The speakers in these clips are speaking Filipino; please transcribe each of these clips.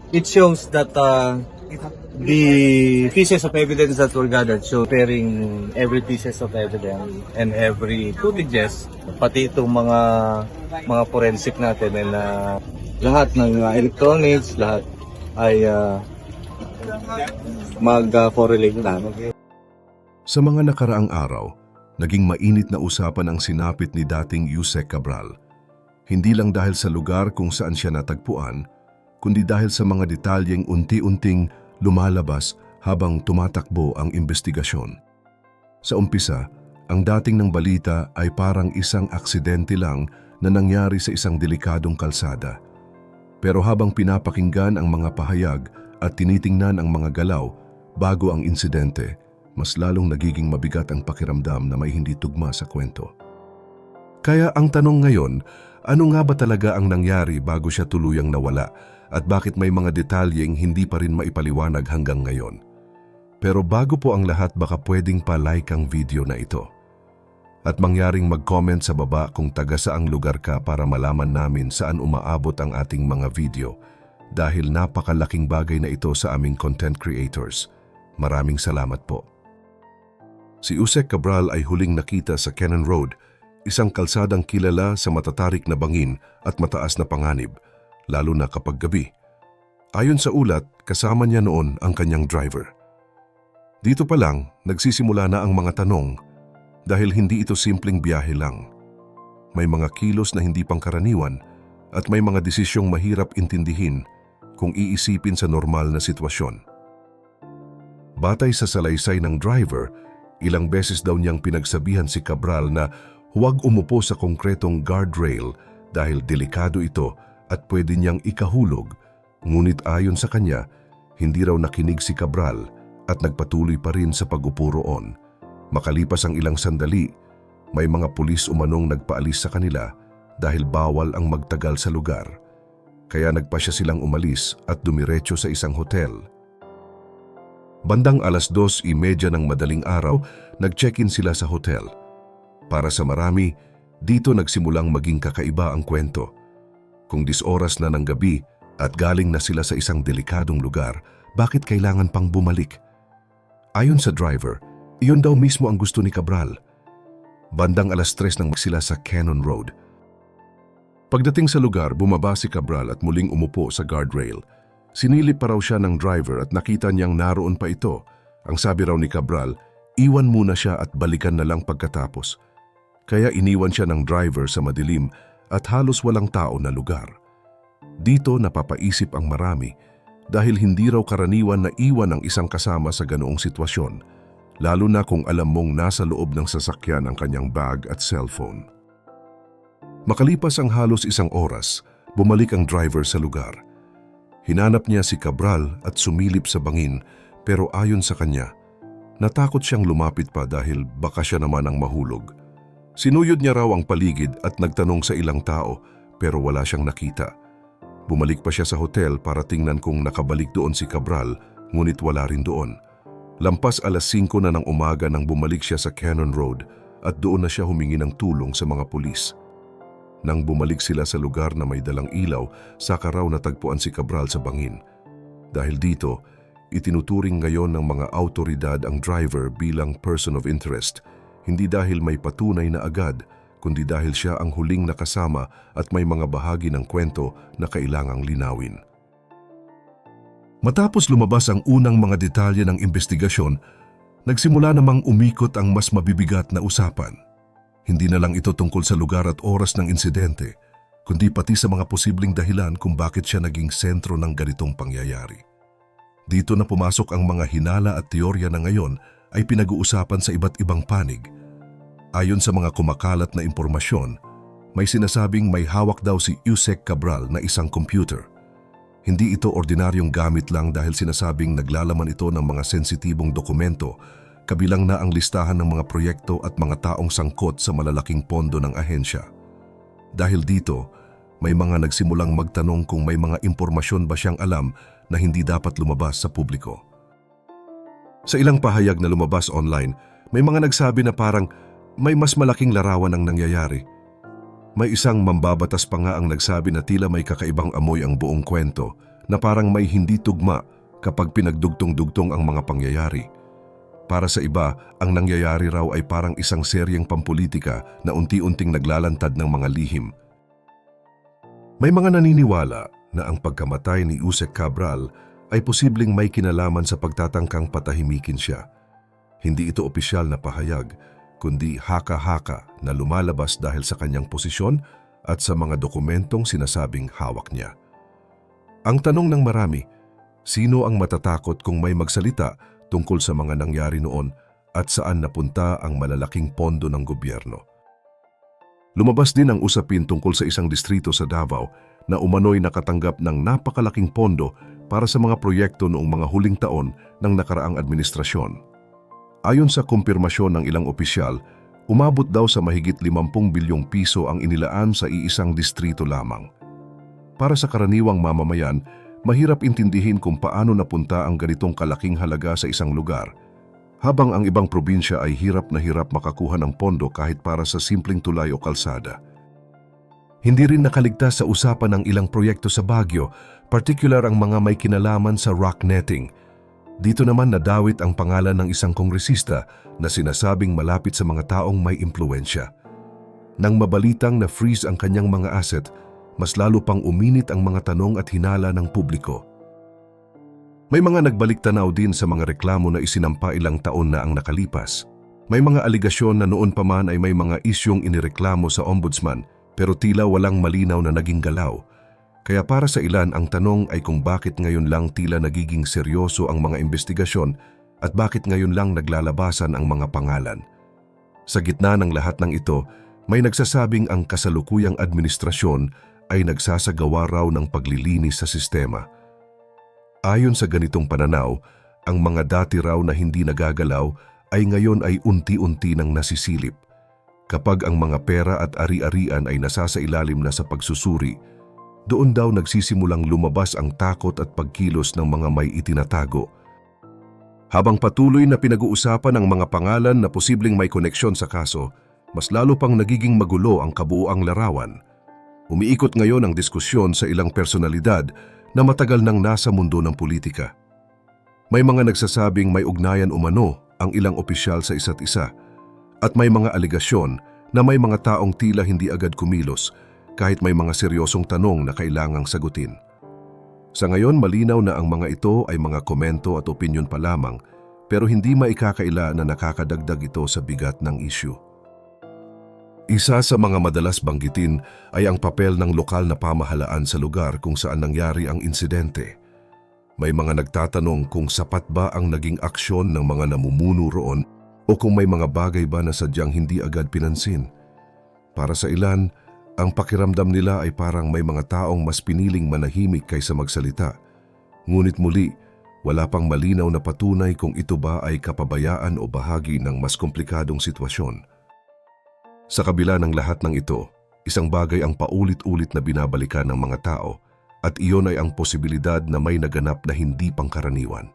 It shows that the pieces of evidence that were gathered, so pairing every pieces of evidence and every footages, pati itong mga forensic natin and lahat ng electronics, lahat ay mag-correlate na. Sa mga nakaraang araw, naging mainit na usapan ang sinapit ni dating Yusek Cabral. Hindi lang dahil sa lugar kung saan siya natagpuan, kundi dahil sa mga detalyeng unti-unting lumalabas habang tumatakbo ang investigasyon. Sa umpisa, ang dating ng balita ay parang isang aksidente lang na nangyari sa isang delikadong kalsada. Pero habang pinapakinggan ang mga pahayag at tinitingnan ang mga galaw bago ang insidente, mas lalong nagiging mabigat ang pakiramdam na may hindi tugma sa kwento. Kaya ang tanong ngayon, ano nga ba talaga ang nangyari bago siya tuluyang nawala at bakit may mga detalyeng hindi pa rin maipaliwanag hanggang ngayon? Pero bago po ang lahat, baka pwedeng pa-like ang video na ito. At mangyaring mag-comment sa baba kung taga saang lugar ka para malaman namin saan umaabot ang ating mga video dahil napakalaking bagay na ito sa aming content creators. Maraming salamat po. Si Yusek Cabral ay huling nakita sa Cannon Road, isang kalsadang kilala sa matatarik na bangin at mataas na panganib, lalo na kapag gabi. Ayon sa ulat, kasama niya noon ang kanyang driver. Dito pa lang, nagsisimula na ang mga tanong dahil hindi ito simpleng biyahe lang. May mga kilos na hindi pangkaraniwan at may mga desisyong mahirap intindihin kung iisipin sa normal na sitwasyon. Batay sa salaysay ng driver, ilang beses daw niyang pinagsabihan si Cabral na huwag umupo sa konkretong guardrail dahil delikado ito at pwede niyang ikahulog, ngunit ayon sa kanya, hindi raw nakinig si Cabral at nagpatuloy pa rin sa pag-upo roon. Makalipas ang ilang sandali, may mga pulis umanong nagpaalis sa kanila dahil bawal ang magtagal sa lugar. Kaya nagpasya silang umalis at dumiretso sa isang hotel. Bandang 2:30 ng madaling araw, nag-check-in sila sa hotel. Para sa marami, dito nagsimulang maging kakaiba ang kwento. Kung 10 oras na ng gabi at galing na sila sa isang delikadong lugar, bakit kailangan pang bumalik? Ayon sa driver, iyon daw mismo ang gusto ni Cabral. Bandang 3:00 nang sila sa Cannon Road. Pagdating sa lugar, bumaba si Cabral at muling umupo sa guardrail. Sinilip pa raw siya ng driver at nakita niyang naroon pa ito. Ang sabi raw ni Cabral, iwan muna siya at balikan na lang pagkatapos. Kaya iniwan siya ng driver sa madilim at halos walang tao na lugar. Dito napapaisip ang marami dahil hindi raw karaniwan na iwan ang isang kasama sa ganoong sitwasyon, lalo na kung alam mong nasa loob ng sasakyan ang kanyang bag at cellphone. Makalipas ang halos 1 oras, bumalik ang driver sa lugar. Hinanap niya si Cabral at sumilip sa bangin, pero ayon sa kanya, natakot siyang lumapit pa dahil baka siya naman ang mahulog. Sinuyod niya raw ang paligid at nagtanong sa ilang tao pero wala siyang nakita. Bumalik pa siya sa hotel para tingnan kung nakabalik doon si Cabral, ngunit wala rin doon. Lampas 5:00 na ng umaga nang bumalik siya sa Cannon Road at doon na siya humingi ng tulong sa mga pulis. Nang bumalik sila sa lugar na may dalang ilaw, saka raw natagpuan si Cabral sa bangin. Dahil dito, itinuturing ngayon ng mga awtoridad ang driver bilang person of interest, hindi dahil may patunay na agad, kundi dahil siya ang huling nakasama at may mga bahagi ng kwento na kailangang linawin. Matapos lumabas ang unang mga detalye ng investigasyon, nagsimula namang umikot ang mas mabibigat na usapan. Hindi na lang ito tungkol sa lugar at oras ng insidente, kundi pati sa mga posibleng dahilan kung bakit siya naging sentro ng ganitong pangyayari. Dito na pumasok ang mga hinala at teorya na ngayon ay pinag-uusapan sa iba't ibang panig. Ayon sa mga kumakalat na impormasyon, may sinasabing may hawak daw si Yusek Cabral na isang computer. Hindi ito ordinaryong gamit lang dahil sinasabing naglalaman ito ng mga sensitibong dokumento, kabilang na ang listahan ng mga proyekto at mga taong sangkot sa malalaking pondo ng ahensya. Dahil dito, may mga nagsimulang magtanong kung may mga impormasyon ba siyang alam na hindi dapat lumabas sa publiko. Sa ilang pahayag na lumabas online, may mga nagsabi na parang may mas malaking larawan ang nangyayari. May isang mambabatas pa nga ang nagsabi na tila may kakaibang amoy ang buong kwento na parang may hindi tugma kapag pinagdugtong-dugtong ang mga pangyayari. Para sa iba, ang nangyayari raw ay parang isang seryeng pampolitika na unti-unting naglalantad ng mga lihim. May mga naniniwala na ang pagkamatay ni Yusek Cabral ay posibleng may kinalaman sa pagtatangkang patahimikin siya. Hindi ito opisyal na pahayag, kundi haka-haka na lumalabas dahil sa kanyang posisyon at sa mga dokumentong sinasabing hawak niya. Ang tanong ng marami, sino ang matatakot kung may magsalita tungkol sa mga nangyari noon at saan napunta ang malalaking pondo ng gobyerno? Lumabas din ang usapin tungkol sa isang distrito sa Davao na umano'y nakatanggap ng napakalaking pondo para sa mga proyekto noong mga huling taon ng nakaraang administrasyon. Ayon sa kumpirmasyon ng ilang opisyal, umabot daw sa mahigit 50 bilyong piso ang inilaan sa iisang distrito lamang. Para sa karaniwang mamamayan, mahirap intindihin kung paano napunta ang ganitong kalaking halaga sa isang lugar, habang ang ibang probinsya ay hirap na hirap makakuha ng pondo kahit para sa simpleng tulay o kalsada. Hindi rin nakaligtas sa usapan ng ilang proyekto sa Baguio, partikular ang mga may kinalaman sa rock netting. Dito naman nadawit ang pangalan ng isang kongresista na sinasabing malapit sa mga taong may impluensya. Nang mabalitang na-freeze ang kanyang mga asset, mas lalo pang uminit ang mga tanong at hinala ng publiko. May mga nagbalik tanaw din sa mga reklamo na isinampa ilang taon na ang nakalipas. May mga aligasyon na noon pa man ay may mga isyong inireklamo sa ombudsman pero tila walang malinaw na naging galaw. Kaya para sa ilan ang tanong ay kung bakit ngayon lang tila nagiging seryoso ang mga investigasyon at bakit ngayon lang naglalabasan ang mga pangalan. Sa gitna ng lahat ng ito, may nagsasabing ang kasalukuyang administrasyon ay nagsasagawa raw ng paglilinis sa sistema. Ayon sa ganitong pananaw, ang mga dati raw na hindi nagagalaw ay ngayon ay unti-unti nang nasisilip. Kapag ang mga pera at ari-arian ay nasasailalim na sa pagsusuri, doon daw nagsisimulang lumabas ang takot at pagkilos ng mga may itinatago. Habang patuloy na pinag-uusapan ang mga pangalan na posibleng may koneksyon sa kaso, mas lalo pang nagiging magulo ang kabuuang larawan. Umiikot ngayon ang diskusyon sa ilang personalidad na matagal nang nasa mundo ng politika. May mga nagsasabing may ugnayan umano ang ilang opisyal sa isa't isa at may mga aligasyon na may mga taong tila hindi agad kumilos kahit may mga seryosong tanong na kailangang sagutin. Sa ngayon malinaw na ang mga ito ay mga komento at opinyon pa lamang pero hindi maikakaila na nakakadagdag ito sa bigat ng issue. Isa sa mga madalas banggitin ay ang papel ng lokal na pamahalaan sa lugar kung saan nangyari ang insidente. May mga nagtatanong kung sapat ba ang naging aksyon ng mga namumuno roon o kung may mga bagay ba na sadyang hindi agad pinansin. Para sa ilan, ang pakiramdam nila ay parang may mga taong mas piniling manahimik kaysa magsalita. Ngunit muli, wala pang malinaw na patunay kung ito ba ay kapabayaan o bahagi ng mas komplikadong sitwasyon. Sa kabila ng lahat ng ito, isang bagay ang paulit-ulit na binabalikan ng mga tao at iyon ay ang posibilidad na may naganap na hindi pangkaraniwan.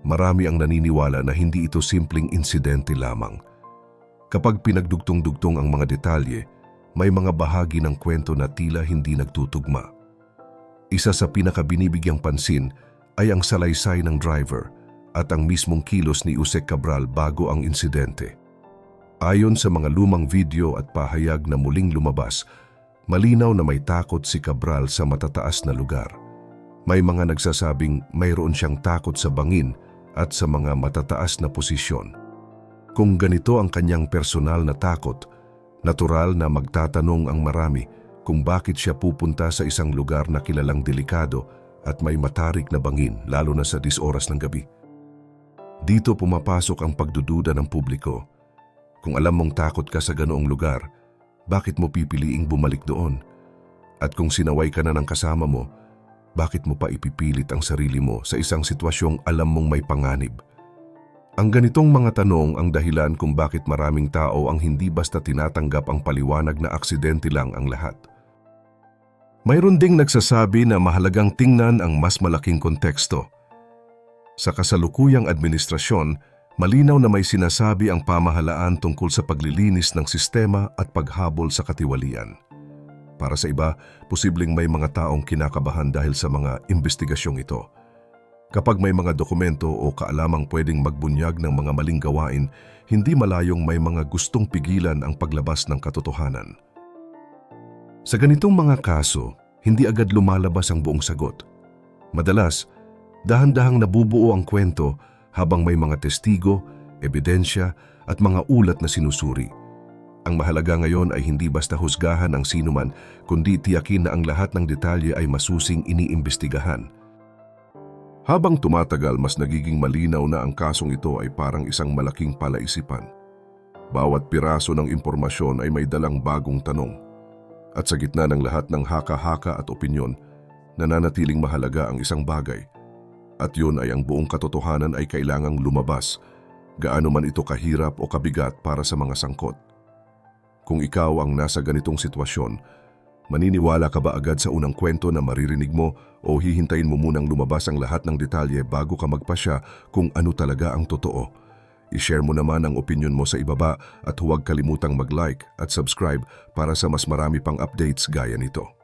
Marami ang naniniwala na hindi ito simpleng insidente lamang. Kapag pinagdugtong-dugtong ang mga detalye, may mga bahagi ng kwento na tila hindi nagtutugma. Isa sa pinakabinibigyang pansin ay ang salaysay ng driver at ang mismong kilos ni Yusek Cabral bago ang insidente. Ayon sa mga lumang video at pahayag na muling lumabas, malinaw na may takot si Cabral sa matataas na lugar. May mga nagsasabing mayroon siyang takot sa bangin at sa mga matataas na posisyon. Kung ganito ang kanyang personal na takot, natural na magtatanong ang marami kung bakit siya pupunta sa isang lugar na kilalang delikado at may matarik na bangin lalo na sa 10 oras ng gabi. Dito pumapasok ang pagdududa ng publiko. Kung alam mong takot ka sa ganoong lugar, bakit mo pipiliing bumalik doon? At kung sinaway ka na ng kasama mo, bakit mo pa ipipilit ang sarili mo sa isang sitwasyong alam mong may panganib? Ang ganitong mga tanong ang dahilan kung bakit maraming tao ang hindi basta tinatanggap ang paliwanag na aksidente lang ang lahat. Mayroon ding nagsasabi na mahalagang tingnan ang mas malaking konteksto. Sa kasalukuyang administrasyon, malinaw na may sinasabi ang pamahalaan tungkol sa paglilinis ng sistema at paghabol sa katiwalian. Para sa iba, posibleng may mga taong kinakabahan dahil sa mga investigasyong ito. Kapag may mga dokumento o kaalamang pwedeng magbunyag ng mga maling gawain, hindi malayong may mga gustong pigilan ang paglabas ng katotohanan. Sa ganitong mga kaso, hindi agad lumalabas ang buong sagot. Madalas, dahan-dahang nabubuo ang kwento habang may mga testigo, ebidensya at mga ulat na sinusuri. Ang mahalaga ngayon ay hindi basta husgahan ang sinuman, kundi tiyakin na ang lahat ng detalye ay masusing iniimbestigahan. Habang tumatagal, mas nagiging malinaw na ang kasong ito ay parang isang malaking palaisipan. Bawat piraso ng impormasyon ay may dalang bagong tanong. At sa gitna ng lahat ng haka-haka at opinyon, nananatiling mahalaga ang isang bagay. At yun ay ang buong katotohanan ay kailangang lumabas, gaano man ito kahirap o kabigat para sa mga sangkot. Kung ikaw ang nasa ganitong sitwasyon, maniniwala ka ba agad sa unang kwento na maririnig mo o hihintayin mo munang lumabas ang lahat ng detalye bago ka magpasya kung ano talaga ang totoo? I-share mo naman ang opinion mo sa ibaba at huwag kalimutang mag-like at subscribe para sa mas marami pang updates gaya nito.